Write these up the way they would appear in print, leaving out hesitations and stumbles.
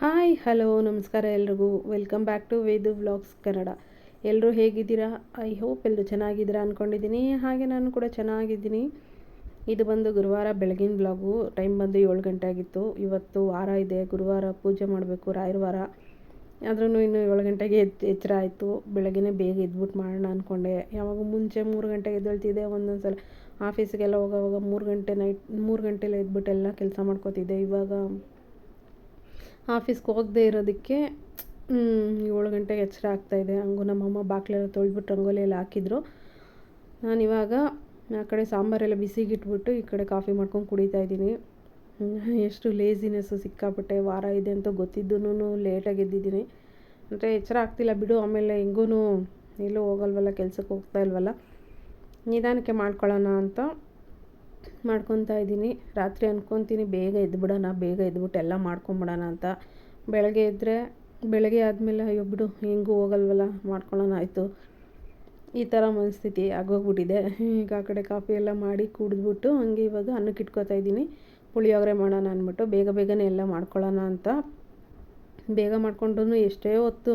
Hi hello ನಮಸ್ಕಾರ ಎಲ್ರಿಗೂ. Welcome back to Vedu vlogs Kannada. ಎಲ್ಲರೂ ಹೇಗಿದ್ದೀರಾ? ಐ ಹೋಪ್ ಎಲ್ಲರೂ ಚೆನ್ನಾಗಿದ್ದೀರಾ ಅಂದ್ಕೊಂಡಿದ್ದೀನಿ. ಹಾಗೆ ನಾನು ಕೂಡ ಚೆನ್ನಾಗಿದ್ದೀನಿ. ಇದು ಬಂದು ಗುರುವಾರ ಬೆಳಗಿನ ವ್ಲಾಗು. ಟೈಮ್ ಬಂದು 7 ಗಂಟೆ ಆಗಿತ್ತು. ಇವತ್ತು ವಾರ ಇದೆ, ಗುರುವಾರ ಪೂಜೆ ಮಾಡಬೇಕು, ರಾಯರ ವಾರ. ಆದ್ರೂ ಇನ್ನು 7 ಗಂಟೆಗೆ ಎಚ್ಚರ ಆಯಿತು. ಬೆಳಗ್ಗೆ ಬೇಗ ಎದ್ಬಿಟ್ಟು ಮಾಡೋಣ ಅಂದ್ಕೊಂಡೆ. ಯಾವಾಗ ಮುಂಚೆ 3 ಗಂಟೆಗೆ ಎದ್ದೇಳ್ತಿದ್ದೆ. ಒಂದೊಂದು ಸಲ ಆಫೀಸಿಗೆಲ್ಲ ಹೋಗೋವಾಗ 3 ಗಂಟೆಲಿ ಎದ್ಬಿಟ್ಟು ಎಲ್ಲ ಕೆಲಸ ಮಾಡ್ಕೋತಿದ್ದೆ. ಇವಾಗ ಆಫೀಸ್ಗೆ ಹೋಗದೆ ಇರೋದಕ್ಕೆ 7 ಗಂಟೆಗೆ ಎಚ್ಚರ ಆಗ್ತಾಯಿದೆ. ಹಂಗೂ ನಮ್ಮಮ್ಮ ಬಾಗಿಲೆಲ್ಲ ತೊಳೆದ್ಬಿಟ್ಟು ರಂಗೋಲಿ ಎಲ್ಲ ಹಾಕಿದ್ರು. ನಾನಿವಾಗ ಆ ಕಡೆ ಸಾಂಬಾರೆಲ್ಲ ಬಿಸಿಗಿಟ್ಬಿಟ್ಟು ಈ ಕಡೆ ಕಾಫಿ ಮಾಡ್ಕೊಂಡು ಕುಡಿತಾಯಿದ್ದೀನಿ. ಎಷ್ಟು ಲೇಸಿನೆಸ್ಸು ಸಿಕ್ಕಾಪಟ್ಟೆ. ವಾರ ಇದೆ ಅಂತ ಗೊತ್ತಿದ್ದೂ ಲೇಟಾಗಿ ಎದ್ದಿದ್ದೀನಿ. ಅಂದರೆ ಎಚ್ಚರ ಆಗ್ತಿಲ್ಲ ಬಿಡು. ಆಮೇಲೆ ಹೆಂಗೂ ಎಲ್ಲೂ ಹೋಗಲ್ವಲ್ಲ, ಕೆಲ್ಸಕ್ಕೆ ಹೋಗ್ತಾ ಇಲ್ವಲ್ಲ, ನಿಧಾನಕ್ಕೆ ಮಾಡ್ಕೊಳ್ಳೋಣ ಅಂತ ಮಾಡ್ಕೊತಾ ಇದ್ದೀನಿ. ರಾತ್ರಿ ಅಂದ್ಕೊತೀನಿ ಬೇಗ ಎದ್ಬಿಡೋಣ, ಬೇಗ ಎದ್ಬಿಟ್ಟು ಎಲ್ಲ ಮಾಡ್ಕೊಂಬಿಡೋಣ ಅಂತ. ಬೆಳಗ್ಗೆ ಆದಮೇಲೆ ಅಯ್ಯೋ ಬಿಡು ಹೆಂಗೂ ಹೋಗಲ್ವಲ್ಲ, ಮಾಡ್ಕೊಳ್ಳೋಣ ಆಯಿತು, ಈ ಥರ ಮನಸ್ಥಿತಿ ಆಗೋಗ್ಬಿಟ್ಟಿದೆ. ಈಗ ಆ ಕಡೆ ಕಾಫಿ ಎಲ್ಲ ಮಾಡಿ ಕುಡಿದ್ಬಿಟ್ಟು ಹಂಗೆ ಇವಾಗ ಅನ್ನಕ್ಕೆ ಇಟ್ಕೋತಾ ಇದ್ದೀನಿ. ಪುಳಿಯೋಗರೆ ಮಾಡೋಣ ಅಂದ್ಬಿಟ್ಟು ಬೇಗನೆ ಎಲ್ಲ ಮಾಡ್ಕೊಳ್ಳೋಣ ಅಂತ. ಬೇಗ ಮಾಡ್ಕೊಂಡ್ರೂ ಎಷ್ಟೇ ಹೊತ್ತು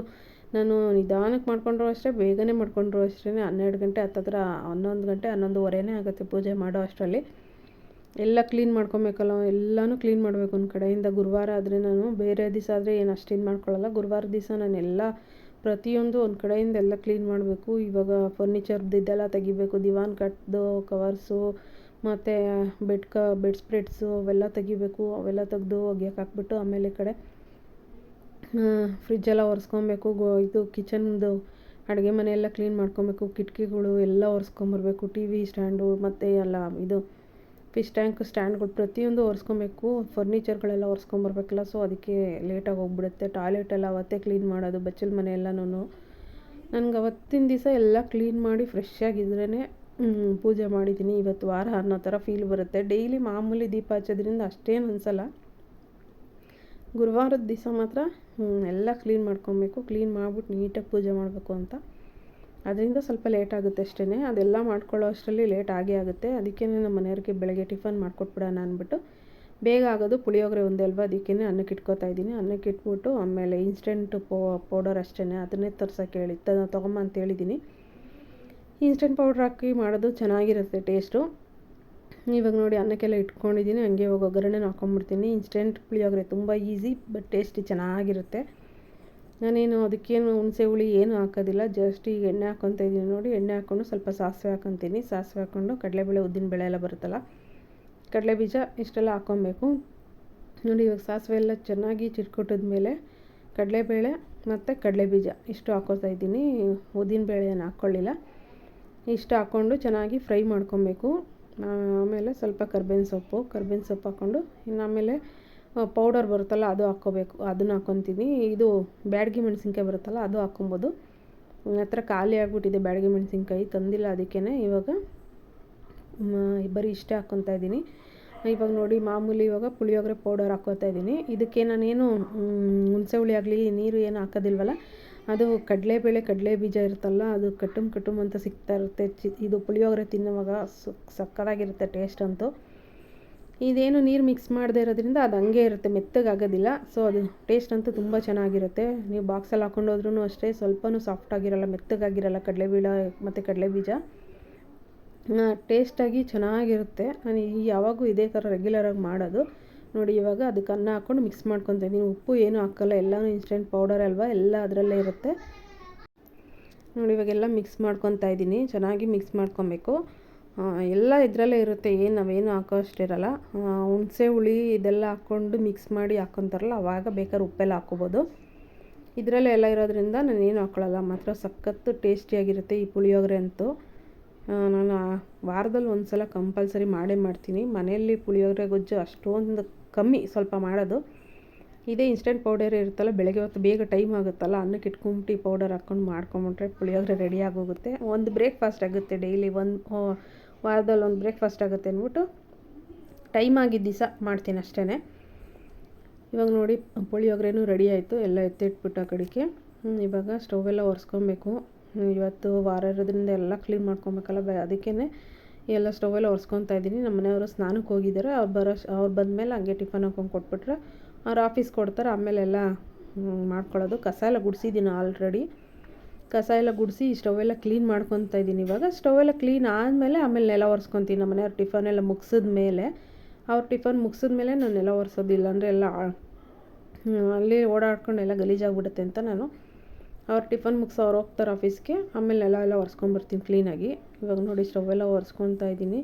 ನಾನು ನಿಧಾನಕ್ಕೆ ಮಾಡ್ಕೊಂಡ್ರು ಅಷ್ಟೇ, ಬೇಗನೆ ಮಾಡ್ಕೊಂಡ್ರು ಅಷ್ಟೇ 12 ಗಂಟೆ ಹತ್ತತ್ರ 11 ಗಂಟೆ 11:15 ಆಗುತ್ತೆ ಪೂಜೆ ಮಾಡೋ ಅಷ್ಟರಲ್ಲಿ. ಎಲ್ಲ ಕ್ಲೀನ್ ಮಾಡ್ಕೊಬೇಕಲ್ಲ, ಎಲ್ಲನೂ ಕ್ಲೀನ್ ಮಾಡಬೇಕು. ಒಂದು ಕಡೆಯಿಂದ ಗುರುವಾರ ಆದರೆ ನಾನು ಬೇರೆ ದಿವಸ ಆದರೆ ಏನು ಅಷ್ಟೇನು ಮಾಡ್ಕೊಳ್ಳಲ್ಲ. ಗುರುವಾರ ದಿವಸ ನಾನೆಲ್ಲ ಪ್ರತಿಯೊಂದು ಒಂದು ಕಡೆಯಿಂದ ಎಲ್ಲ ಕ್ಲೀನ್ ಮಾಡಬೇಕು. ಇವಾಗ ಫರ್ನಿಚರ್ದಿದ್ದೆಲ್ಲ ತೆಗಿಬೇಕು, ದಿವಾನ್ ಕಟ್ದು ಕವರ್ಸು ಮತ್ತು ಬೆಡ್ ಸ್ಪ್ರೆಡ್ಸು ಅವೆಲ್ಲ ತೆಗಿಬೇಕು. ಅವೆಲ್ಲ ತೆಗೆದು ಒಗ್ಯಕ್ಕೆ ಹಾಕ್ಬಿಟ್ಟು ಆಮೇಲೆ ಈ ಕಡೆ ಫ್ರಿಜ್ಜೆಲ್ಲ ಒರೆಸ್ಕೊಬೇಕು. ಇದು ಕಿಚನ್ದು ಅಡುಗೆ ಮನೆಯೆಲ್ಲ ಕ್ಲೀನ್ ಮಾಡ್ಕೊಬೇಕು. ಕಿಟಕಿಗಳು ಎಲ್ಲ ಒರೆಸ್ಕೊಂಬರ್ಬೇಕು. ಟಿ ವಿ ಸ್ಟ್ಯಾಂಡು ಮತ್ತು ಎಲ್ಲ ಇದು ಫಿಶ್ ಟ್ಯಾಂಕ್ ಸ್ಟ್ಯಾಂಡ್ಗಳು ಪ್ರತಿಯೊಂದು ಒರೆಸ್ಕೊಬೇಕು. ಫರ್ನಿಚರ್ಗಳೆಲ್ಲ ಒರೆಸ್ಕೊಂಬರ್ಬೇಕಲ್ಲ, ಸೊ ಅದಕ್ಕೆ ಲೇಟಾಗಿ ಹೋಗ್ಬಿಡುತ್ತೆ. ಟಾಯ್ಲೆಟ್ ಎಲ್ಲ ಅವತ್ತೇ ಕ್ಲೀನ್ ಮಾಡೋದು, ಬಚ್ಚಲ ಮನೆ ಎಲ್ಲನೂ. ನನಗೆ ಅವತ್ತಿನ ದಿವಸ ಎಲ್ಲ ಕ್ಲೀನ್ ಮಾಡಿ ಫ್ರೆಶ್ ಆಗಿದ್ರೇ ಪೂಜೆ ಮಾಡಿದ್ದೀನಿ. ಇವತ್ತು ವಾರ ಅನ್ನೋ ಥರ ಫೀಲ್ ಬರುತ್ತೆ. ಡೈಲಿ ಮಾಮೂಲಿ ದೀಪ ಹಚ್ಚೋದ್ರಿಂದ ಅಷ್ಟೇನು ಅನಿಸಲ್ಲ. ಗುರುವಾರದ ದಿವಸ ಮಾತ್ರ ಎಲ್ಲ ಕ್ಲೀನ್ ಮಾಡ್ಕೊಬೇಕು. ಕ್ಲೀನ್ ಮಾಡಿಬಿಟ್ಟು ನೀಟಾಗಿ ಪೂಜೆ ಮಾಡಬೇಕು ಅಂತ. ಅದರಿಂದ ಸ್ವಲ್ಪ ಲೇಟ್ ಆಗುತ್ತೆ ಅಷ್ಟೇ. ಅದೆಲ್ಲ ಮಾಡ್ಕೊಳ್ಳೋ ಅಷ್ಟರಲ್ಲಿ ಲೇಟ್ ಆಗುತ್ತೆ. ಅದಕ್ಕೇ ನಮ್ಮ ಮನೆಯವ್ರಿಗೆ ಬೆಳಗ್ಗೆ ಟಿಫನ್ ಮಾಡಿಕೊಟ್ಬಿಡೋಣ ಅಂದ್ಬಿಟ್ಟು ಬೇಗ ಆಗೋದು ಪುಳಿಯೋಗರೆ ಒಂದೇ ಅಲ್ವಾ, ಅದಕ್ಕೇ ಅನ್ನಕ್ಕೆ ಇಟ್ಕೋತಾ ಇದ್ದೀನಿ. ಅನ್ನಕ್ಕೆ ಇಟ್ಬಿಟ್ಟು ಆಮೇಲೆ ಇನ್ಸ್ಟೆಂಟ್ ಪೌಡರ್ ಅಷ್ಟೇ, ಅದನ್ನೇ ತರ್ಸೋಕ್ಕೆ ಹೇಳಿ ತೊಗೊಂಬ ಅಂತ ಹೇಳಿದ್ದೀನಿ. ಇನ್ಸ್ಟೆಂಟ್ ಪೌಡ್ರ್ ಹಾಕಿ ಮಾಡೋದು ಚೆನ್ನಾಗಿರುತ್ತೆ ಟೇಸ್ಟು. ಇವಾಗ ನೋಡಿ ಅನ್ನಕ್ಕೆಲ್ಲ ಇಟ್ಕೊಂಡಿದ್ದೀನಿ. ಹಂಗೆ ಇವಾಗ ಒಗ್ಗರಣೆನ ಹಾಕ್ಕೊಂಬಿಡ್ತೀನಿ. ಇನ್ಸ್ಟೆಂಟ್ ಪುಳಿಯೋಗರೆ ತುಂಬ ಈಸಿ ಬಟ್ ಟೇಸ್ಟಿ ಚೆನ್ನಾಗಿರುತ್ತೆ. ನಾನೇನು ಅದಕ್ಕೇನು ಹುಣಸೆ ಹುಳಿ ಏನು ಹಾಕೋದಿಲ್ಲ. ಜಸ್ಟ್ ಈಗ ಎಣ್ಣೆ ಹಾಕ್ಕೊತಾ ಇದ್ದೀನಿ ನೋಡಿ. ಎಣ್ಣೆ ಹಾಕ್ಕೊಂಡು ಸ್ವಲ್ಪ ಸಾಸಿವೆ ಹಾಕ್ಕೊತೀನಿ. ಸಾಸಿವೆ ಹಾಕ್ಕೊಂಡು ಕಡಲೆಬೇಳೆ ಉದ್ದಿನಬೇಳೆ ಎಲ್ಲ ಬರುತ್ತಲ್ಲ, ಕಡಲೆ ಬೀಜ ಇಷ್ಟೆಲ್ಲ ಹಾಕ್ಕೊಬೇಕು ನೋಡಿ. ಇವಾಗ ಸಾಸಿವೆ ಎಲ್ಲ ಚೆನ್ನಾಗಿ ಚಿಟ್ಕೊಟ್ಟಿದ್ಮೇಲೆ ಕಡಲೆಬೇಳೆ ಮತ್ತು ಕಡಲೆ ಬೀಜ ಇಷ್ಟು ಹಾಕ್ಕೊತಾ ಇದ್ದೀನಿ. ಉದ್ದಿನಬೇಳೆ ಏನು ಹಾಕ್ಕೊಳ್ಳಿಲ್ಲ. ಇಷ್ಟು ಹಾಕ್ಕೊಂಡು ಚೆನ್ನಾಗಿ ಫ್ರೈ ಮಾಡ್ಕೊಬೇಕು. ಆಮೇಲೆ ಸ್ವಲ್ಪ ಕರ್ಬೇವಿನ ಸೊಪ್ಪು ಹಾಕ್ಕೊಂಡು ಇನ್ನು ಆಮೇಲೆ ಪೌಡರ್ ಬರುತ್ತಲ್ಲ ಅದು ಹಾಕ್ಕೋಬೇಕು. ಅದನ್ನು ಹಾಕ್ಕೊತೀನಿ. ಇದು ಬ್ಯಾಡಗಿ ಮೆಣಸಿನ್ಕಾಯಿ ಬರುತ್ತಲ್ಲ ಅದು ಹಾಕ್ಕೊಬೋದು. ನನ್ನ ಹತ್ರ ಖಾಲಿ ಆಗಿಬಿಟ್ಟಿದೆ ಬ್ಯಾಡಗಿ ಮೆಣಸಿನ್ಕಾಯಿ, ತಂದಿಲ್ಲ. ಅದಕ್ಕೇ ಇವಾಗ ಬರೀ ಇಷ್ಟೇ ಹಾಕ್ಕೊತಾ ಇದ್ದೀನಿ. ಇವಾಗ ನೋಡಿ ಮಾಮೂಲಿ ಇವಾಗ ಪುಳಿಯೋಗರೆ ಪೌಡರ್ ಹಾಕ್ಕೋತಾ ಇದ್ದೀನಿ. ಇದಕ್ಕೆ ನಾನೇನು ಹುಣಸೆ ಹುಳಿ ಆಗಲಿ ನೀರು ಏನು ಹಾಕೋದಿಲ್ವಲ್ಲ. ಅದು ಕಡಲೆಬೇಳೆ ಕಡಲೆ ಬೀಜ ಇರುತ್ತಲ್ಲ, ಅದು ಕಟ್ಟುಮ್ ಅಂತ ಸಿಗ್ತಾ ಇರುತ್ತೆ. ಇದು ಪುಳಿಯೋಗರೆ ತಿನ್ನುವಾಗ ಸಕ್ಕತ್ತಾಗಿರುತ್ತೆ ಟೇಸ್ಟ್ ಅಂತೂ. ಇದೇನು ನೀರು ಮಿಕ್ಸ್ ಮಾಡದೇ ಇರೋದ್ರಿಂದ ಅದು ಹಂಗೆ ಇರುತ್ತೆ, ಮೆತ್ತಗಾಗೋದಿಲ್ಲ. ಸೊ ಅದು ಟೇಸ್ಟ್ ಅಂತೂ ತುಂಬ ಚೆನ್ನಾಗಿರುತ್ತೆ. ನೀವು ಬಾಕ್ಸಲ್ಲಿ ಹಾಕ್ಕೊಂಡೋದ್ರೂ ಅಷ್ಟೇ ಸ್ವಲ್ಪನೂ ಸಾಫ್ಟಾಗಿರಲ್ಲ, ಮೆತ್ತಗಾಗಿರಲ್ಲ ಕಡಲೆಬೇಳೆ ಮತ್ತು ಕಡಲೆ ಬೀಜ. ಟೇಸ್ಟಾಗಿ ಚೆನ್ನಾಗಿರುತ್ತೆ. ನಾನು ಯಾವಾಗೂ ಇದೇ ಥರ ರೆಗ್ಯುಲರಾಗಿ ಮಾಡೋದು ನೋಡಿ. ಇವಾಗ ಅದಕ್ಕೆ ಅನ್ನ ಹಾಕ್ಕೊಂಡು ಮಿಕ್ಸ್ ಮಾಡ್ಕೊತಾ ಇದ್ದೀನಿ. ಉಪ್ಪು ಏನೂ ಹಾಕೋಲ್ಲ, ಎಲ್ಲನೂ ಇನ್ಸ್ಟೆಂಟ್ ಪೌಡರ್ ಅಲ್ವಾ, ಎಲ್ಲ ಅದರಲ್ಲೇ ಇರುತ್ತೆ ನೋಡಿ. ಇವಾಗೆಲ್ಲ ಮಿಕ್ಸ್ ಮಾಡ್ಕೊತಾ ಇದ್ದೀನಿ. ಚೆನ್ನಾಗಿ ಮಿಕ್ಸ್ ಮಾಡ್ಕೊಬೇಕು. ಎಲ್ಲ ಇದರಲ್ಲೇ ಇರುತ್ತೆ, ನಾವೇನು ಹಾಕೋ ಅಷ್ಟಿರಲ್ಲ. ಹುಣಸೆ ಹುಳಿ ಇದೆಲ್ಲ ಹಾಕ್ಕೊಂಡು ಮಿಕ್ಸ್ ಮಾಡಿ ಹಾಕ್ಕೊತಾರಲ್ಲ, ಆವಾಗ ಬೇಕಾದ್ರೆ ಉಪ್ಪೆಲ್ಲ ಹಾಕ್ಕೋಬೋದು. ಇದರಲ್ಲೇ ಎಲ್ಲ ಇರೋದ್ರಿಂದ ನಾನು ಏನು ಹಾಕ್ಕೊಳ್ಳಲ್ಲ. ಮಾತ್ರ ಸಖತ್ತು ಟೇಸ್ಟಿಯಾಗಿರುತ್ತೆ ಈ ಪುಳಿಯೋಗರೆ ಅಂತೂ. ನಾನು ವಾರದಲ್ಲಿ ಒಂದು ಸಲ ಕಂಪಲ್ಸರಿ ಮಾಡ್ತೀನಿ. ಮನೆಯಲ್ಲಿ ಪುಳಿಯೋಗರೆ ಗೊಜ್ಜು ಅಷ್ಟೊಂದು ಕಮ್ಮಿ, ಸ್ವಲ್ಪ ಮಾಡೋದು. ಇದೇ ಇನ್ಸ್ಟೆಂಟ್ ಪೌಡರ್ ಇರುತ್ತಲ್ಲ, ಬೆಳಗ್ಗೆ ಹೊತ್ತು ಬೇಗ ಟೈಮ್ ಆಗುತ್ತಲ್ಲ, ಅನ್ನಕ್ಕೆ ಇಟ್ಕೊಂಬಿಟ್ಟು ಈ ಪೌಡರ್ ಹಾಕ್ಕೊಂಡು ಮಾಡ್ಕೊಂಬಿಟ್ರೆ ಪುಳಿಯೋಗರೆ ರೆಡಿ ಆಗೋಗುತ್ತೆ. ಒಂದು ಬ್ರೇಕ್ಫಾಸ್ಟ್ ಆಗುತ್ತೆ ಡೈಲಿ, ವಾರದಲ್ಲಿ ಒಂದು ಬ್ರೇಕ್ಫಾಸ್ಟ್ ಆಗುತ್ತೆ ಅಂದ್ಬಿಟ್ಟು ಟೈಮ್ ಆಗಿದ್ದ ದಿವಸ ಮಾಡ್ತೀನಿ ಅಷ್ಟೇ. ಇವಾಗ ನೋಡಿ ಪುಳಿಯೋಗರೆನೂ ರೆಡಿ ಆಯಿತು. ಎಲ್ಲ ಎತ್ತಿಟ್ಬಿಟ್ಟು ಆ ಕಡೆಗೆ ಇವಾಗ ಸ್ಟವೆಲ್ಲ ಒರೆಸ್ಕೊಬೇಕು. ಇವತ್ತು ವಾರ ಇರೋದ್ರಿಂದ ಎಲ್ಲ ಕ್ಲೀನ್ ಮಾಡ್ಕೊಬೇಕಲ್ಲ, ಅದಕ್ಕೇ ಎಲ್ಲ ಸ್ಟವೆಲ್ಲ ಒರೆಸ್ಕೊತಾ ಇದ್ದೀನಿ. ನಮ್ಮ ಮನೆಯವರು ಸ್ನಾನಕ್ಕೆ ಹೋಗಿದ್ದಾರೆ. ಅವ್ರು ಬಂದಮೇಲೆ ಹಂಗೆ ಟಿಫನ್ ಹಾಕ್ಕೊಂಡು ಕೊಟ್ಬಿಟ್ರೆ ಅವ್ರು ಆಫೀಸ್ ಕೊಡ್ತಾರೆ. ಆಮೇಲೆ ಎಲ್ಲ ಮಾಡ್ಕೊಳ್ಳೋದು. ಕಸ ಎಲ್ಲ ಗುಡಿಸಿದ್ದೀನಿ ಆಲ್ರೆಡಿ. ಕಸ ಎಲ್ಲ ಗುಡಿಸಿ ಸ್ಟವೆಲ್ಲ ಕ್ಲೀನ್ ಮಾಡ್ಕೊತಾ ಇದ್ದೀನಿ. ಇವಾಗ ಸ್ಟವೆಲ್ಲ ಕ್ಲೀನ್ ಆದಮೇಲೆ ಆಮೇಲೆ ನೆಲ ಒರೆಸ್ಕೊತೀನಿ. ನಮ್ಮ ಮನೆಯವ್ರು ಟಿಫನ್ ಎಲ್ಲ ಮುಗಿಸಿದ್ಮೇಲೆ, ಅವ್ರು ಟಿಫನ್ ಮುಗಿಸಿದ್ಮೇಲೆ ನಾನು ನೆಲ ಒರೆಸೋದಿಲ್ಲ ಅಂದರೆ ಎಲ್ಲ ಅಲ್ಲಿ ಓಡಾಡ್ಕೊಂಡು ಎಲ್ಲ ಗಲೀಜಾಗ್ಬಿಡುತ್ತೆ ಅಂತ ನಾನು ಅವ್ರು ಟಿಫನ್ ಮುಗಿಸಿ ಅವ್ರು ಹೋಗ್ತಾರೆ ಆಫೀಸ್ಗೆ, ಆಮೇಲೆ ನೆಲ ಎಲ್ಲ ಒರೆಸ್ಕೊಂಬರ್ತೀನಿ ಕ್ಲೀನಾಗಿ. ಇವಾಗ ನೋಡಿ ಸ್ಟವೆಲ್ಲ ಒರೆಸ್ಕೊತಾ ಇದ್ದೀನಿ.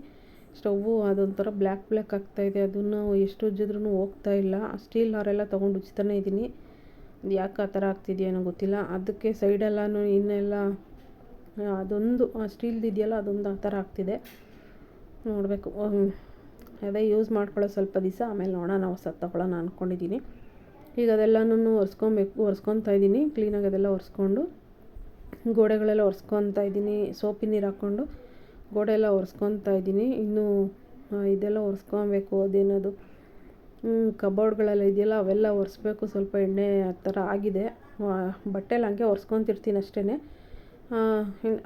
ಸ್ಟವ್ವು ಅದೊಂಥರ ಬ್ಲ್ಯಾಕ್ ಆಗ್ತಾಯಿದೆ. ಅದನ್ನು ಎಷ್ಟು ಉಜ್ಜಿದ್ರೂ ಹೋಗ್ತಾ ಇಲ್ಲ. ಸ್ಟೀಲ್ ನಾರೆಲ್ಲ ತೊಗೊಂಡು ಉಜ್ತಾನೇ ಇದ್ದೀನಿ. ಅದು ಯಾಕೆ ಆ ಥರ ಆಗ್ತಿದೆಯೇನೋ ಗೊತ್ತಿಲ್ಲ. ಅದಕ್ಕೆ ಸೈಡೆಲ್ಲನೂ ಇನ್ನೆಲ್ಲ ಅದೊಂದು ಸ್ಟೀಲ್ದು ಇದೆಯಲ್ಲ ಅದೊಂದು ಆ ಥರ ಆಗ್ತಿದೆ. ನೋಡಬೇಕು, ಅದೇ ಯೂಸ್ ಮಾಡ್ಕೊಳ್ಳೋ ಸ್ವಲ್ಪ ದಿವಸ, ಆಮೇಲೆ ನೋಡೋಣ ಹೊಸದು ತೊಗೊಳ್ಳೋಣ ಅಂದ್ಕೊಂಡಿದ್ದೀನಿ. ಈಗ ಅದೆಲ್ಲನೂ ಒರೆಸ್ಕೊತಾ ಇದ್ದೀನಿ ಕ್ಲೀನಾಗಿ. ಅದೆಲ್ಲ ಒರೆಸ್ಕೊಂಡು ಗೋಡೆಗಳೆಲ್ಲ ಒರೆಸ್ಕೊತಾ ಇದ್ದೀನಿ. ಸೋಪಿನ ನೀರು ಹಾಕ್ಕೊಂಡು ಗೋಡೆ ಎಲ್ಲ ಒರೆಸ್ಕೊತಾ ಇದ್ದೀನಿ. ಇನ್ನೂ ಇದೆಲ್ಲ ಒರೆಸ್ಕೊಬೇಕು. ಅದೇನದು ಕಬೋರ್ಡ್ಗಳೆಲ್ಲ ಇದೆಯಲ್ಲ ಅವೆಲ್ಲ ಒರೆಸ್ಬೇಕು. ಸ್ವಲ್ಪ ಎಣ್ಣೆ ಆ ಥರ ಆಗಿದೆ. ಬಟ್ಟೆಲ್ಲ ಹಂಗೆ ಒರೆಸ್ಕೊತಿರ್ತೀನಿ ಅಷ್ಟೇ.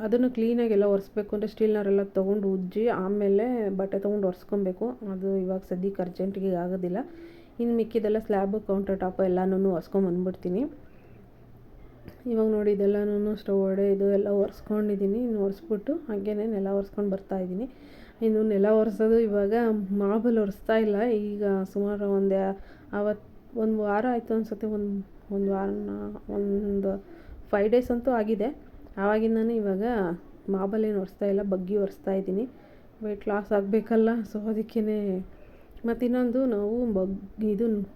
ಅದನ್ನು ಕ್ಲೀನಾಗಿ ಎಲ್ಲ ಒರೆಸ್ಬೇಕು ಅಂದರೆ ಸ್ಟೀಲ್ನವರೆಲ್ಲ ತೊಗೊಂಡು ಉಜ್ಜಿ ಆಮೇಲೆ ಬಟ್ಟೆ ತೊಗೊಂಡು ಒರೆಸ್ಕೊಬೇಕು. ಅದು ಇವಾಗ ಸದ್ಯಕ್ಕೆ ಅರ್ಜೆಂಟಿಗೆ ಆಗೋದಿಲ್ಲ. ಇನ್ನು ಮಿಕ್ಕಿದೆಲ್ಲ ಸ್ಲ್ಯಾಬು ಕೌಂಟರ್ ಟಾಪು ಎಲ್ಲನೂ ಒರೆಸ್ಕೊಂಬಂದ್ಬಿಡ್ತೀನಿ. ಇವಾಗ ನೋಡಿ ಇದೆಲ್ಲನೂ ಸ್ಟವ್ ಒಡೆ ಇದು ಎಲ್ಲ ಒರೆಸ್ಕೊಂಡಿದ್ದೀನಿ. ಇನ್ನು ಒರೆಸ್ಬಿಟ್ಟು ಹಾಗೇ ನೆಲ ಒರೆಸ್ಕೊಂಡು ಬರ್ತಾಯಿದ್ದೀನಿ. ಇನ್ನು ನೆಲ ಒರೆಸೋದು ಇವಾಗ ಮಾರ್ಬಲ್ ಒರೆಸ್ತಾ ಇಲ್ಲ. ಈಗ ಸುಮಾರು ಒಂದು ವಾರ ಆಯಿತು ಅನಿಸುತ್ತೆ. ಒಂದು ವಾರನ ಒಂದು 5 ಡೇಸ್ ಅಂತೂ ಆಗಿದೆ. ಆವಾಗಿಂದನೇ ಇವಾಗ ಮಾರ್ಬಲ್ ಏನು ಒರೆಸ್ತಾ ಇಲ್ಲ, ಬಗ್ಗಿ ಒರೆಸ್ತಾ ಇದ್ದೀನಿ. ವೆಯ್ಟ್ ಲಾಸ್ ಆಗಬೇಕಲ್ಲ, ಸೊ ಅದಕ್ಕೇ. ಮತ್ತು ಇನ್ನೊಂದು, ನಾವು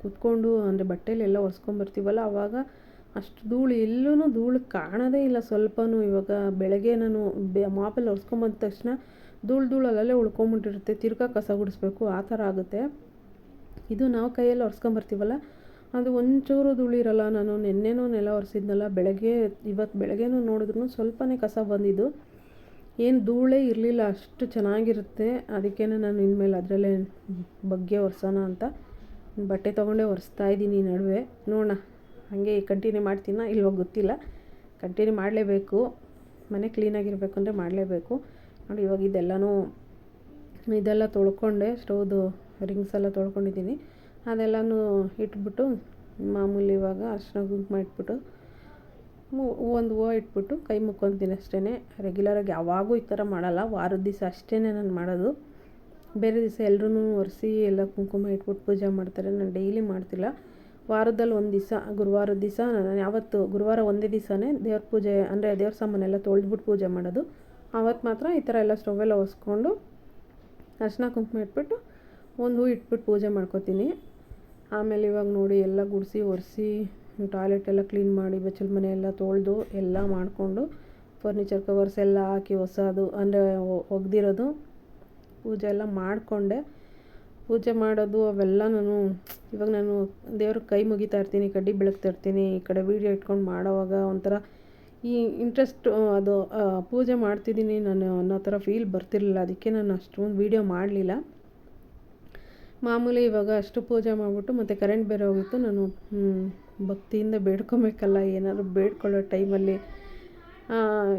ಕುತ್ಕೊಂಡು ಅಂದರೆ ಬಟ್ಟೆಲೆಲ್ಲ ಒರೆಸ್ಕೊಂಬರ್ತೀವಲ್ಲ ಆವಾಗ ಅಷ್ಟು ಧೂಳು ಎಲ್ಲೂ ಧೂಳು ಕಾಣೋದೇ ಇಲ್ಲ ಸ್ವಲ್ಪನೂ. ಇವಾಗ ಬೆಳಗ್ಗೆ ನಾನು ಮಾರ್ಬಲ್ ಒರೆಸ್ಕೊಂಬಂದ ತಕ್ಷಣ ಧೂಳು ಅಲ್ಲೇ ಉಳ್ಕೊಂಬಿಟ್ಟಿರುತ್ತೆ. ತಿರ್ಗಾ ಕಸ ಗುಡಿಸ್ಬೇಕು, ಆ ಥರ ಆಗುತ್ತೆ. ಇದು ನಾವು ಕೈಯಲ್ಲಿ ಒರೆಸ್ಕೊಂಬರ್ತೀವಲ್ಲ ಅದು ಒಂಚೂರು ಧೂಳಿರಲ್ಲ. ನಾನು ನೆನ್ನೆನೂ ನೆಲ ಒರೆಸಿದ್ನಲ್ಲ, ಇವತ್ತು ಬೆಳಗ್ಗೆನೂ ನೋಡಿದ್ರೂ ಸ್ವಲ್ಪನೇ ಕಸ ಬಂದಿದ್ದು, ಏನು ಧೂಳೇ ಇರಲಿಲ್ಲ. ಅಷ್ಟು ಚೆನ್ನಾಗಿರುತ್ತೆ. ಅದಕ್ಕೇ ನಾನು ಇನ್ಮೇಲೆ ಅದರಲ್ಲೇ ಬಗ್ಗೆ ಒರೆಸೋಣ ಅಂತ ಬಟ್ಟೆ ತೊಗೊಂಡೇ ಒರೆಸ್ತಾ ಇದ್ದೀನಿ. ನಡುವೆ ನೋಡೋಣ, ಹಾಗೆ ಕಂಟಿನ್ಯೂ ಮಾಡ್ತೀನ ಇಲ್ವೋ ಗೊತ್ತಿಲ್ಲ. ಕಂಟಿನ್ಯೂ ಮಾಡಲೇಬೇಕು. ಮನೆ ಕ್ಲೀನಾಗಿರಬೇಕು ಅಂದರೆ ಮಾಡಲೇಬೇಕು. ನೋಡಿ ಇವಾಗ ಇದೆಲ್ಲ ತೊಳ್ಕೊಂಡೆ. ಸ್ಟವ್ದು ರಿಂಗ್ಸ್ ಎಲ್ಲ ತೊಳ್ಕೊಂಡಿದ್ದೀನಿ. ಅದೆಲ್ಲನೂ ಇಟ್ಬಿಟ್ಟು ಮಾಮೂಲಿ ಇವಾಗ ಅರಿಶಿನ ಕುಂಕುಮ ಇಟ್ಬಿಟ್ಟು ಒಂದು ಹೂವು ಇಟ್ಬಿಟ್ಟು ಕೈ ಮುಕ್ಕೊತೀನಿ ಅಷ್ಟೇ. ರೆಗ್ಯುಲರಾಗಿ ಯಾವಾಗೂ ಈ ಥರ ಮಾಡಲ್ಲ. ವಾರದ ದಿವಸ ಅಷ್ಟೇ ನಾನು ಮಾಡೋದು. ಬೇರೆ ದಿವಸ ಎಲ್ಲರೂ ಒರೆಸಿ ಎಲ್ಲ ಕುಂಕುಮ ಇಟ್ಬಿಟ್ಟು ಪೂಜೆ ಮಾಡ್ತಾರೆ. ನಾನು ಡೈಲಿ ಮಾಡ್ತಿಲ್ಲ. ವಾರದಲ್ಲಿ ಒಂದು ದಿವಸ, ಗುರುವಾರದ ದಿವಸ ನಾನು ಯಾವತ್ತು ಗುರುವಾರ ಒಂದೇ ದಿವಸನೇ ದೇವ್ರ ಪೂಜೆ ಅಂದರೆ ದೇವ್ರ ಸಾಮಾನೆಲ್ಲ ತೊಳೆದ್ಬಿಟ್ಟು ಪೂಜೆ ಮಾಡೋದು. ಆವತ್ತು ಮಾತ್ರ ಈ ಥರ ಎಲ್ಲ ಸ್ಟವೆಲ್ಲ ಒರೆಸ್ಕೊಂಡು ಅರಿಶಿನ ಕುಂಕುಮ ಇಟ್ಬಿಟ್ಟು ಒಂದು ಹೂ ಇಟ್ಬಿಟ್ಟು ಪೂಜೆ ಮಾಡ್ಕೋತೀನಿ. ಆಮೇಲೆ ಇವಾಗ ನೋಡಿ ಎಲ್ಲ ಗುಡಿಸಿ ಒರೆಸಿ ಟಾಯ್ಲೆಟ್ ಎಲ್ಲ ಕ್ಲೀನ್ ಮಾಡಿ ಬಚ್ಚಲ ಮನೆ ಎಲ್ಲ ತೊಳೆದು ಎಲ್ಲ ಮಾಡಿಕೊಂಡು ಫರ್ನಿಚರ್ ಕವರ್ಸ್ ಎಲ್ಲ ಹಾಕಿ ಹೊಸದು ಅಂದರೆ ಒಗೆದಿರೋದು ಪೂಜೆ ಎಲ್ಲ ಮಾಡಿಕೊಂಡೆ. ಪೂಜೆ ಮಾಡೋದು ಅವೆಲ್ಲ ಇವಾಗ ನಾನು ದೇವ್ರಿಗೆ ಕೈ ಮುಗಿತಾ ಇರ್ತೀನಿ, ಕಡ್ಡಿ ಬೆಳಗ್ತಾ ಇರ್ತೀನಿ. ಈ ಕಡೆ ವೀಡಿಯೋ ಇಟ್ಕೊಂಡು ಮಾಡೋವಾಗ ಒಂಥರ ಈ ಇಂಟ್ರೆಸ್ಟ್, ಅದು ಪೂಜೆ ಮಾಡ್ತಿದ್ದೀನಿ ನಾನು ಅನ್ನೋ ಥರ ಫೀಲ್ ಬರ್ತಿರ್ಲಿಲ್ಲ. ಅದಕ್ಕೆ ನಾನು ಅಷ್ಟೊಂದು ವೀಡಿಯೋ ಮಾಡಲಿಲ್ಲ. ಮಾಮೂಲಿ ಇವಾಗ ಅಷ್ಟು ಪೂಜೆ ಮಾಡಿಬಿಟ್ಟು ಮತ್ತು ಕರೆಂಟ್ ಬೇರೆ ಹೋಗಿತ್ತು. ನಾನು ಭಕ್ತಿಯಿಂದ ಬೇಡ್ಕೊಬೇಕಲ್ಲ, ಏನಾದರೂ ಬೇಡ್ಕೊಳ್ಳೋ ಟೈಮಲ್ಲಿ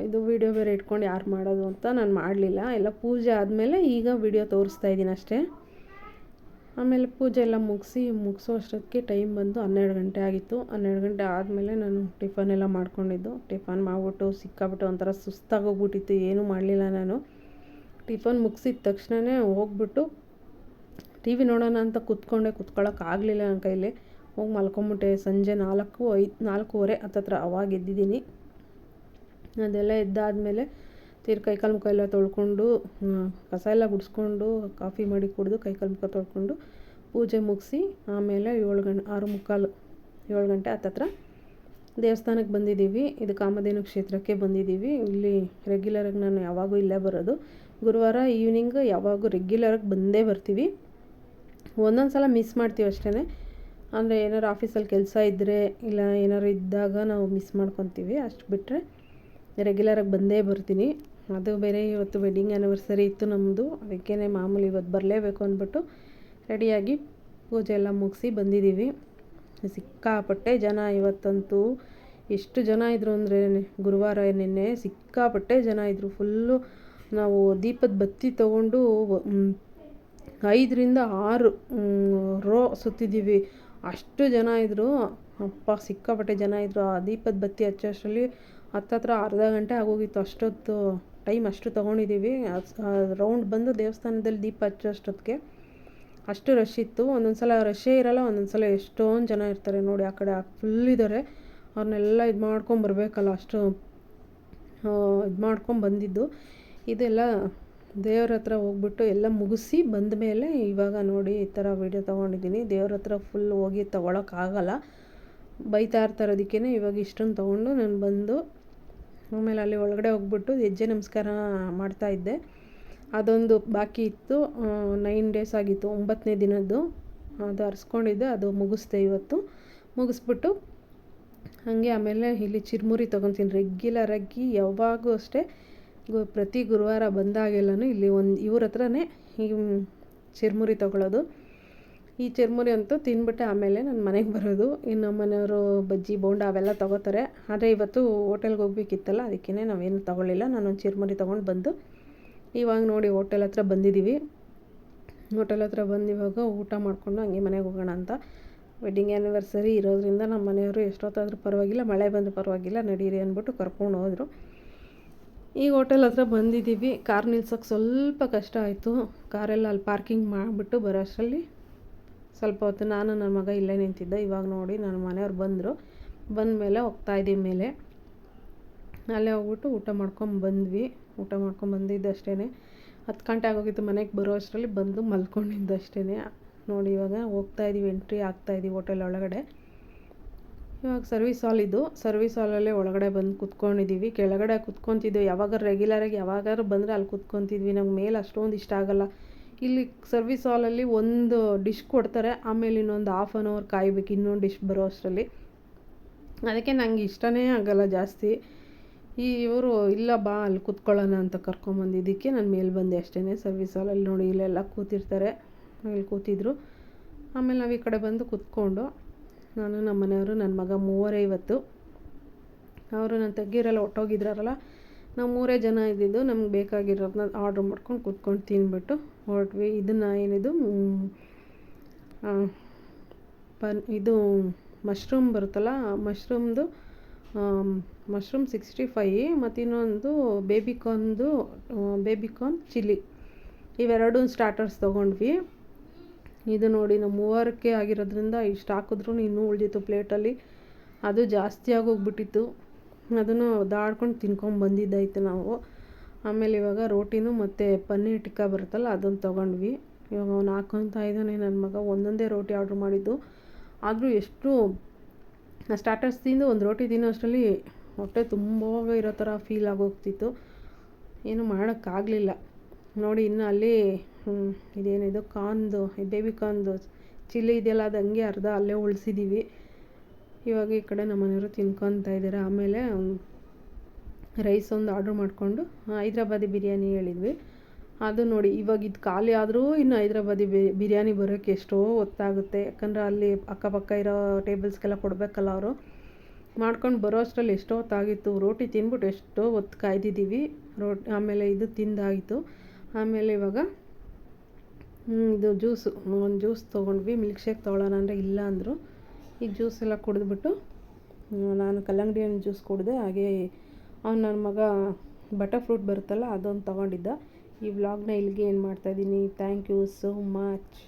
ಇದು ವೀಡಿಯೋ ಬೇರೆ ಇಟ್ಕೊಂಡು ಯಾರು ಮಾಡೋದು ಅಂತ ನಾನು ಮಾಡಲಿಲ್ಲ. ಎಲ್ಲ ಪೂಜೆ ಆದಮೇಲೆ ಈಗ ವೀಡಿಯೋ ತೋರಿಸ್ತಾ ಇದ್ದೀನಿ ಅಷ್ಟೇ. ಆಮೇಲೆ ಪೂಜೆ ಎಲ್ಲ ಮುಗಿಸೋ ಅಷ್ಟೊತ್ತಿಗೆ ಟೈಮ್ ಬಂದು 12 ಗಂಟೆ ಆಗಿತ್ತು. 12 ಗಂಟೆ ಆದಮೇಲೆ ನಾನು ಟಿಫನ್ ಎಲ್ಲ ಮಾಡ್ಕೊಂಡಿದ್ದು. ಟಿಫನ್ ಮಾಡಿಬಿಟ್ಟು ಸಿಕ್ಕಾಬಿಟ್ಟು ಒಂಥರ ಸುಸ್ತಾಗೋಗ್ಬಿಟ್ಟಿತ್ತು. ಏನೂ ಮಾಡಲಿಲ್ಲ ನಾನು. ಟಿಫನ್ ಮುಗಿಸಿದ ತಕ್ಷಣವೇ ಹೋಗ್ಬಿಟ್ಟು ಟಿ ವಿ ನೋಡೋಣ ಅಂತ ಕೂತ್ಕೊಳ್ಳೋಕ್ಕಾಗಲಿಲ್ಲ ನನ್ನ ಕೈಲಿ. ಹೋಗಿ ಮಲ್ಕೊಂಬಿಟ್ಟೆ. ಸಂಜೆ 4:30 ಹತ್ತತ್ರ ಅವಾಗ ಎದ್ದಿದ್ದೀನಿ. ಅದೆಲ್ಲ ಎದ್ದಾದಮೇಲೆ ಕೈಕಾಲು ಮುಖ ಎಲ್ಲ ತೊಳ್ಕೊಂಡು ಕಸ ಎಲ್ಲ ಗುಡಿಸ್ಕೊಂಡು ಕಾಫಿ ಮಾಡಿ ಕುಡಿದು ಕೈಕಾಲು ಮುಖ ತೊಳ್ಕೊಂಡು ಪೂಜೆ ಮುಗಿಸಿ ಆಮೇಲೆ 7 ಗಂಟೆ ಹತ್ತತ್ರ ದೇವಸ್ಥಾನಕ್ಕೆ ಬಂದಿದ್ದೀವಿ. ಇದು ಕಾಮಧೇನು ಕ್ಷೇತ್ರಕ್ಕೆ ಬಂದಿದ್ದೀವಿ. ಇಲ್ಲಿ ರೆಗ್ಯುಲರಾಗಿ ನಾನು ಯಾವಾಗೂ ಇಲ್ಲೇ ಬರೋದು. ಗುರುವಾರ ಈವ್ನಿಂಗ್ ಯಾವಾಗೂ ರೆಗ್ಯುಲರಾಗಿ ಬಂದೇ ಬರ್ತೀವಿ. ಒಂದೊಂದು ಸಲ ಮಿಸ್ ಮಾಡ್ತೀವಿ ಅಷ್ಟೇ. ಅಂದರೆ ಏನಾರು ಆಫೀಸಲ್ಲಿ ಕೆಲಸ ಇದ್ದರೆ ಇಲ್ಲ ಏನಾರು ಇದ್ದಾಗ ನಾವು ಮಿಸ್ ಮಾಡ್ಕೊತೀವಿ. ಅಷ್ಟು ಬಿಟ್ಟರೆ ರೆಗ್ಯುಲರಾಗಿ ಬಂದೇ ಬರ್ತೀನಿ. ಅದು ಬೇರೆ ಇವತ್ತು ವೆಡ್ಡಿಂಗ್ ಆ್ಯನಿವರ್ಸರಿ ಇತ್ತು ನಮ್ಮದು. ಅದಕ್ಕೇ ಮಾಮೂಲಿ ಇವತ್ತು ಬರಲೇಬೇಕು ಅಂದ್ಬಿಟ್ಟು ರೆಡಿಯಾಗಿ ಪೂಜೆ ಎಲ್ಲ ಮುಗಿಸಿ ಬಂದಿದ್ದೀವಿ. ಸಿಕ್ಕಾಪಟ್ಟೆ ಜನ ಇವತ್ತಂತೂ. ಎಷ್ಟು ಜನ ಇದ್ದರು ಅಂದರೆ ಗುರುವಾರ ನಿನ್ನೆ ಸಿಕ್ಕಾಪಟ್ಟೆ ಜನ ಇದ್ದರು. ಫುಲ್ಲು ನಾವು ದೀಪದ ಬತ್ತಿ ತೊಗೊಂಡು 5 ರಿಂದ 6 ರೋ ಸುತ್ತಿದ್ದೀವಿ. ಅಷ್ಟು ಜನ ಇದ್ದರು, ಅಪ್ಪ ಸಿಕ್ಕಾಪಟ್ಟೆ ಜನ ಇದ್ದರು. ಆ ದೀಪದ ಬತ್ತಿ ಹಚ್ಚೋಷ್ಟರಲ್ಲಿ ಹತ್ತತ್ರ ಅರ್ಧ ಗಂಟೆ ಆಗೋಗಿತ್ತು. ಅಷ್ಟೊತ್ತು ಟೈಮ್ ಅಷ್ಟು ತೊಗೊಂಡಿದ್ದೀವಿ. ರೌಂಡ್ ಬಂದು ದೇವಸ್ಥಾನದಲ್ಲಿ ದೀಪ ಹಚ್ಚೋಷ್ಟೊತ್ತಿಗೆ ಅಷ್ಟು ರಶ್ ಇತ್ತು. ಒಂದೊಂದು ಸಲ ರಶ್ಶೇ ಇರೋಲ್ಲ, ಒಂದೊಂದು ಸಲ ಎಷ್ಟೊಂದು ಜನ ಇರ್ತಾರೆ ನೋಡಿ. ಆ ಕಡೆ ಫುಲ್ ಇದ್ದಾರೆ, ಅವ್ರನ್ನೆಲ್ಲ ಇದು ಮಾಡ್ಕೊಂಬರ್ಬೇಕಲ್ಲ, ಅಷ್ಟು ಇದು ಮಾಡ್ಕೊಂಬಂದಿದ್ದು. ಇದೆಲ್ಲ ದೇವ್ರ ಹತ್ರ ಹೋಗ್ಬಿಟ್ಟು ಎಲ್ಲ ಮುಗಿಸಿ ಬಂದ ಮೇಲೆ ಇವಾಗ ನೋಡಿ ಈ ಥರ ವೀಡಿಯೋ ತೊಗೊಂಡಿದ್ದೀನಿ. ದೇವ್ರ ಹತ್ರ ಫುಲ್ ಹೋಗಿ ತೊಗೊಳಕ್ಕಾಗಲ್ಲ, ಬೈತಾ ಇರ್ತಾರೆ. ಅದಕ್ಕೇ ಇವಾಗ ಇಷ್ಟೊಂದು ತೊಗೊಂಡು ನಾನು ಬಂದು ಆಮೇಲೆ ಅಲ್ಲಿ ಒಳಗಡೆ ಹೋಗ್ಬಿಟ್ಟು ಹೆಜ್ಜೆ ನಮಸ್ಕಾರ ಮಾಡ್ತಾಯಿದ್ದೆ. ಅದೊಂದು ಬಾಕಿ ಇತ್ತು, 9 ಡೇಸ್ ಆಗಿತ್ತು, 9ನೇ ದಿನದ್ದು. ಅದು ಹರಿಸ್ಕೊಂಡಿದ್ದೆ, ಅದು ಮುಗಿಸ್ದೆ ಇವತ್ತು. ಮುಗಿಸ್ಬಿಟ್ಟು ಹಾಗೆ ಆಮೇಲೆ ಇಲ್ಲಿ ಚಿರುಮುರಿ ತೊಗೊತೀನಿ ರೆಗ್ಯುಲರಾಗಿ. ಯಾವಾಗೂ ಅಷ್ಟೇ ಪ್ರತಿ ಗುರುವಾರ ಬಂದಾಗೆಲ್ಲನೂ ಇಲ್ಲಿ ಇವ್ರ ಹತ್ರನೇ ಈ ಚಿರುಮುರಿ ತೊಗೊಳ್ಳೋದು. ಈ ಚಿರುಮುರಿ ಅಂತೂ ತಿಂದ್ಬಿಟ್ಟೆ ಆಮೇಲೆ ನನ್ನ ಮನೆಗೆ ಬರೋದು. ಇನ್ನು ನಮ್ಮ ಮನೆಯವರು ಬಜ್ಜಿ ಬೋಂಡ ಅವೆಲ್ಲ ತೊಗೋತಾರೆ. ಆದರೆ ಇವತ್ತು ಹೋಟೆಲ್ಗೆ ಹೋಗ್ಬೇಕಿತ್ತಲ್ಲ, ಅದಕ್ಕೇ ನಾವೇನು ತೊಗೊಳ್ಳಿಲ್ಲ. ನಾನೊಂದು ಚಿರುಮುರಿ ತೊಗೊಂಡು ಬಂದು ಇವಾಗ ನೋಡಿ ಹೋಟೆಲ್ ಹತ್ರ ಬಂದಿದ್ದೀವಿ. ಹೋಟೆಲ್ ಹತ್ರ ಬಂದು ಇವಾಗ ಊಟ ಮಾಡಿಕೊಂಡು ಹಂಗೆ ಮನೆಗೆ ಹೋಗೋಣ ಅಂತ. ವೆಡ್ಡಿಂಗ್ ಆ್ಯನಿವರ್ಸರಿ ಇರೋದ್ರಿಂದ ನಮ್ಮ ಮನೆಯವರು ಎಷ್ಟೊತ್ತಾದರೂ ಪರವಾಗಿಲ್ಲ, ಮಳೆ ಬಂದರೂ ಪರವಾಗಿಲ್ಲ ನಡೀರಿ ಅಂದ್ಬಿಟ್ಟು ಕರ್ಕೊಂಡು ಹೋದರು. ಈ ಹೋಟೆಲ್ ಹತ್ರ ಬಂದಿದ್ದೀವಿ. ಕಾರ್ ನಿಲ್ಸೋಕ್ಕೆ ಸ್ವಲ್ಪ ಕಷ್ಟ ಆಯಿತು. ಕಾರೆಲ್ಲ ಅಲ್ಲಿ ಪಾರ್ಕಿಂಗ್ ಮಾಡಿಬಿಟ್ಟು ಬರೋ ಅಷ್ಟರಲ್ಲಿ ಸ್ವಲ್ಪ ಹೊತ್ತು ನಾನು ನನ್ನ ಮಗ ಇಲ್ಲೇ ನಿಂತಿದ್ದೆ. ಇವಾಗ ನೋಡಿ ನನ್ನ ಮನೆಯವ್ರು ಬಂದರು. ಬಂದಮೇಲೆ ಹೋಗ್ತಾಯಿದ್ದೀವಿ ಮೇಲೆ. ಅಲ್ಲೇ ಹೋಗ್ಬಿಟ್ಟು ಊಟ ಮಾಡ್ಕೊಂಬಂದ್ವಿ. ಊಟ ಮಾಡ್ಕೊಂಬಂದಿದ್ದಷ್ಟೇ 10 ಗಂಟೆ ಆಗೋಗಿತ್ತು. ಮನೆಗೆ ಬರೋ ಅಷ್ಟರಲ್ಲಿ ಬಂದು ಮಲ್ಕೊಂಡಿದ್ದಷ್ಟೇ. ನೋಡಿ ಇವಾಗ ಹೋಗ್ತಾಯಿದ್ದೀವಿ, ಎಂಟ್ರಿ ಆಗ್ತಾಯಿದ್ದೀವಿ ಹೋಟೆಲ್ ಒಳಗಡೆ. ಇವಾಗ ಸರ್ವಿಸ್ ಹಾಲ್ ಇದು. ಸರ್ವಿಸ್ ಹಾಲಲ್ಲೇ ಒಳಗಡೆ ಬಂದು ಕುತ್ಕೊಂಡಿದ್ದೀವಿ. ಕೆಳಗಡೆ ಕುತ್ಕೊತಿದ್ದು ಯಾವಾಗಾರು ರೆಗ್ಯುಲರಾಗಿ ಯಾವಾಗಾರು ಬಂದರೆ ಅಲ್ಲಿ ಕುತ್ಕೊತಿದ್ವಿ. ನಮ್ಗೆ ಮೇಲೆ ಅಷ್ಟೊಂದು ಇಷ್ಟ ಆಗೋಲ್ಲ. ಇಲ್ಲಿ ಸರ್ವಿಸ್ ಹಾಲಲ್ಲಿ ಒಂದು ಡಿಶ್ ಕೊಡ್ತಾರೆ, ಆಮೇಲೆ ಇನ್ನೊಂದು ಹಾಫ್ ಆನ್ ಅವರ್ ಕಾಯಬೇಕು ಇನ್ನೊಂದು ಡಿಶ್ ಬರೋ ಅಷ್ಟರಲ್ಲಿ. ಅದಕ್ಕೆ ನಂಗೆ ಇಷ್ಟನೇ ಆಗೋಲ್ಲ ಜಾಸ್ತಿ. ಇವರು ಇಲ್ಲ ಬಾ ಅಲ್ಲಿ ಕೂತ್ಕೊಳ್ಳೋಣ ಅಂತ ಕರ್ಕೊಂಬಂದಿದ್ದಕ್ಕೆ ನಾನು ಮೇಲೆ ಬಂದೆ ಅಷ್ಟೇ. ಸರ್ವಿಸ್ ಹಾಲಲ್ಲಿ ನೋಡಿ ಇಲ್ಲೆಲ್ಲ ಕೂತಿರ್ತಾರೆ, ಇಲ್ಲಿ ಕೂತಿದ್ರು. ಆಮೇಲೆ ನಾವು ಈ ಕಡೆ ಬಂದು ಕೂತ್ಕೊಂಡು ನಾನು ನಮ್ಮ ಮನೆಯವರು ನನ್ನ ಮಗ 3 ಇವತ್ತು. ಅವರು ನನ್ನ ತೆಗ್ಗಿರೆಲ್ಲ ಒಟ್ಟೋಗಿದ್ರಲ್ಲ, ನಾವು 3 ಜನ ಇದ್ದಿದ್ದು. ನಮ್ಗೆ ಬೇಕಾಗಿರೋದನ್ನ ಆರ್ಡ್ರ್ ಮಾಡ್ಕೊಂಡು ಕೂತ್ಕೊಂಡು ತಿಂದ್ಬಿಟ್ಟು ಹೊರಟ್ವಿ. ಇದನ್ನು ಏನಿದು ಇದು ಮಶ್ರೂಮ್ ಬರುತ್ತಲ್ಲ, ಮಶ್ರೂಮ್ 65 ಮತ್ತು ಇನ್ನೊಂದು ಬೇಬಿಕಾರ್ನ್ ಚಿಲ್ಲಿ, ಇವೆರಡು ಸ್ಟಾರ್ಟರ್ಸ್ ತೊಗೊಂಡ್ವಿ. ಇದು ನೋಡಿ ನಾವು 3ಕ್ಕೆ ಆಗಿರೋದ್ರಿಂದ ಇಷ್ಟು ಹಾಕಿದ್ರೂ ಇನ್ನೂ ಉಳಿದಿತ್ತು ಪ್ಲೇಟಲ್ಲಿ. ಅದು ಜಾಸ್ತಿ ಆಗೋಗ್ಬಿಟ್ಟಿತ್ತು. ಅದನ್ನು ದಾಡ್ಕೊಂಡು ತಿನ್ಕೊಂಡು ಬಂದಿದ್ದಾಯಿತು ನಾವು. ಆಮೇಲೆ ಇವಾಗ ರೋಟಿನೂ ಮತ್ತು ಪನ್ನೀರ್ ಟಿಕ್ಕಾ ಬರುತ್ತಲ್ಲ ಅದನ್ನು ತೊಗೊಂಡ್ವಿ. ಇವಾಗ ಅವ್ನು ಹಾಕ್ಕೊತಾ ಇದ್ದಾನೆ ನನ್ನ ಮಗ. ಒಂದೊಂದೇ ರೋಟಿ ಆರ್ಡ್ರ್ ಮಾಡಿದ್ದು, ಆದರೂ ಎಷ್ಟು ಸ್ಟಾರ್ಟರ್ಸ್ ತಿಂದು ಒಂದು ರೋಟಿ ತಿನ್ನೋ ಅಷ್ಟರಲ್ಲಿ ಹೊಟ್ಟೆ ತುಂಬ ಇರೋ ಥರ ಫೀಲ್ ಆಗೋಗ್ತಿತ್ತು. ಏನೂ ಮಾಡೋಕ್ಕಾಗಲಿಲ್ಲ ನೋಡಿ. ಇನ್ನು ಅಲ್ಲಿ ಇದೇನಿದು ಬೇಬಿಕಾರ್ನ್ದು ಚಿಲ್ಲಿ ಇದೆಯಲ್ಲ, ಅದು ಹಂಗೆ ಅರ್ಧ ಅಲ್ಲೇ ಉಳಿಸಿದ್ದೀವಿ. ಇವಾಗ ಈ ಕಡೆ ನಮ್ಮ ಮನೆಯವರು ತಿನ್ಕೊತಾ ಇದ್ದಾರೆ. ಆಮೇಲೆ ರೈಸ್ ಒಂದು ಆರ್ಡ್ರ್ ಮಾಡಿಕೊಂಡು ಹೈದ್ರಾಬಾದಿ ಬಿರಿಯಾನಿ ಹೇಳಿದ್ವಿ. ಅದು ನೋಡಿ ಇವಾಗ ಇದು ಖಾಲಿ ಆದರೂ ಇನ್ನು ಹೈದ್ರಾಬಾದಿ ಬಿರಿಯಾನಿ ಬರೋಕ್ಕೆ ಎಷ್ಟೋ ಹೊತ್ತಾಗುತ್ತೆ. ಯಾಕಂದರೆ ಅಲ್ಲಿ ಅಕ್ಕಪಕ್ಕ ಇರೋ ಟೇಬಲ್ಸ್ಗೆಲ್ಲ ಕೊಡಬೇಕಲ್ಲ ಅವರು. ಮಾಡ್ಕೊಂಡು ಬರೋ ಅಷ್ಟರಲ್ಲಿ ಎಷ್ಟೋ ಹೊತ್ತಾಗಿತ್ತು. ರೋಟಿ ತಿಂದ್ಬಿಟ್ಟು ಎಷ್ಟೋ ಹೊತ್ತು ಕಾಯ್ದಿದ್ದೀವಿ. ಆಮೇಲೆ ಇದು ತಿಂದಾಯಿತು. ಆಮೇಲೆ ಇವಾಗ ಇದು ಒಂದು ಜ್ಯೂಸ್ ತೊಗೊಂಡ್ವಿ. ಮಿಲ್ಕ್ ಶೇಕ್ ತೊಗೊಳ್ಳೋಣ ಅಂದರೆ ಇಲ್ಲ ಅಂದರು. ಈಗ ಜ್ಯೂಸ್ ಎಲ್ಲ ಕುಡಿದ್ಬಿಟ್ಟು ನಾನು ಕಲ್ಲಂಗಡಿ ಹಣ್ಣು ಜ್ಯೂಸ್ ಕುಡಿದೆ. ಹಾಗೆ ನನ್ನ ಮಗ ಬಟರ್ ಫ್ರೂಟ್ ಬರುತ್ತಲ್ಲ ಅದೊಂದು ತೊಗೊಂಡಿದ್ದ. ಈ ವ್ಲಾಗ್ನ ಇಲ್ಲಿಗೆ ಏನು ಮಾಡ್ತಾಯಿದ್ದೀನಿ. Thank you so much.